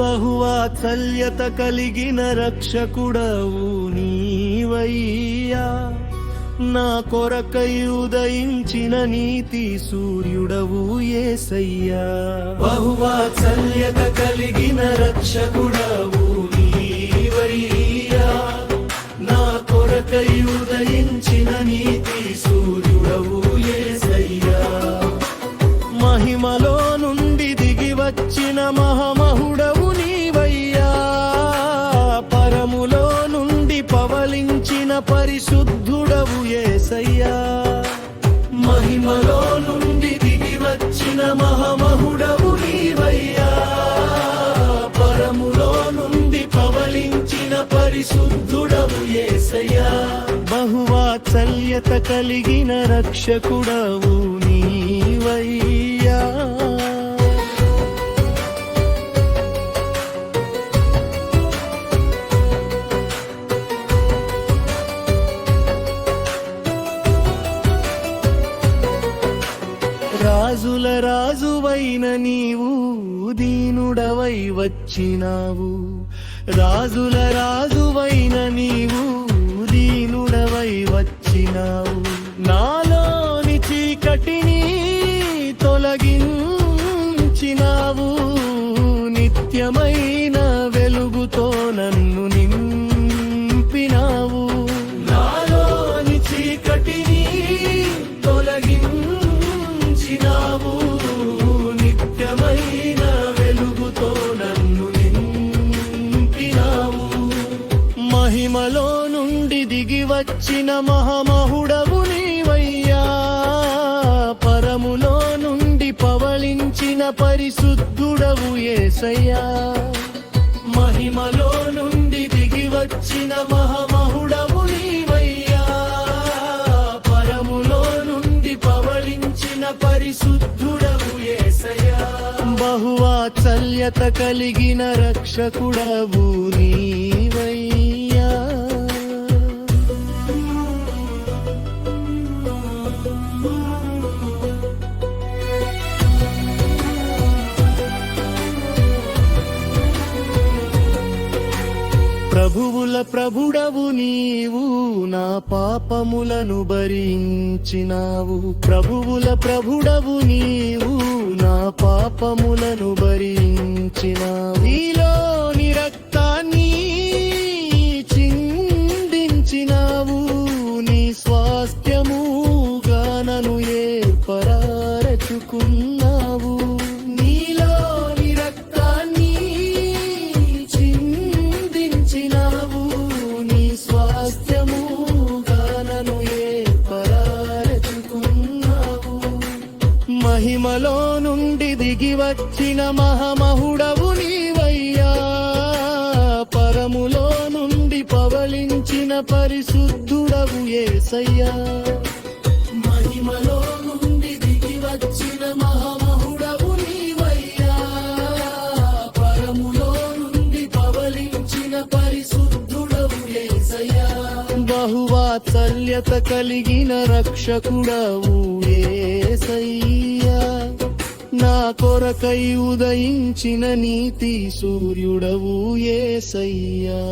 బహువాత్సల్యత కలిగిన రక్షకుడవు నీవయ్యా, నా కొరకై ఉదయించిన నీతి సూర్యుడవు యేసయ్యా. బహువాత్సల్యత కలిగిన రక్షకుడవు నీవయ్యా, నా కొరకై ఉదయించిన నీతి సూర్యుడవు యేసయ్యా. మహిమలో నుండి దిగి వచ్చిన మహామహుడవు నీవయ్యా, పరములో నుండి పవలించిన పరిశుద్ధుడవు యేసయ్యా. మహిమలో నుండి దిగి వచ్చిన మహామహుడవు నీవయ్యా, పరములో నుండి పవలించిన పరిశుద్ధుడవు యేసయ్యా. బహువాత్సల్యత కలిగిన రక్షకుడవు నీవయ్యా. రాజుల రాజువైన నీవు దీనుడవై వచ్చినావు, రాజుల రాజువైన నీవు దీనుడవై వచ్చినావు. నాలోని చీకటిని తొలగించినావు, నిత్యమైన వెలుగుతో నన్ను నింపినావు. నాలోని చీకటిని తొలగించినావు, నిత్యమైన వెలుగుతో నన్ను నింపినావు. మహిమలో నుండి దిగి వచ్చిన మహామహుడవు నీవయ్యా, పరములో నుండి పవలించిన పరిశుద్ధుడవు యేసయ్యా. మహిమలో నుండి దిగి వచ్చిన మహామహుడవు నీవయ్యా, పరములో నుండి పవలించిన పరిశుద్ధుడవు యేసయ్యా. బహువాత్సల్యత కలిగిన రక్షకుడవు నీవయ్యా. ప్రభువుల ప్రభుడవు నీవు, నా పాపములను భరించినావు. ప్రభువుల ప్రభుడవు నీవు, నా పాపములను భరించినావు. నీలోని రక్తాన్ని చిందించినావు, నీ స్వాస్థ్యముగా నన్ను ఏర్పరచుకున్నావు. నీలోని రక్తాన్ని చిందించినావు, నీ స్వాస్థ్యముగా నన్ను ఏర్పరచుకున్నావు. మహిమలో నుండి దిగి వచ్చిన మహామహుడవు నీవయ్యా, పరములో నుండి పవలించిన పరిశుద్ధుడవు యేసయ్యా. మహిమలో నుండి దిగి వచ్చిన మహామహుడవు నీవయ్యా, పరములో నుండి పవలించిన పరిశుద్ధుడవు యేసయ్యా. బహువాత్సల్యత కలిగిన రక్షకుడవు యేసయ్యా, నా కొరకై ఉదయించిన నీతి సూర్యుడవు యేసయ్యా.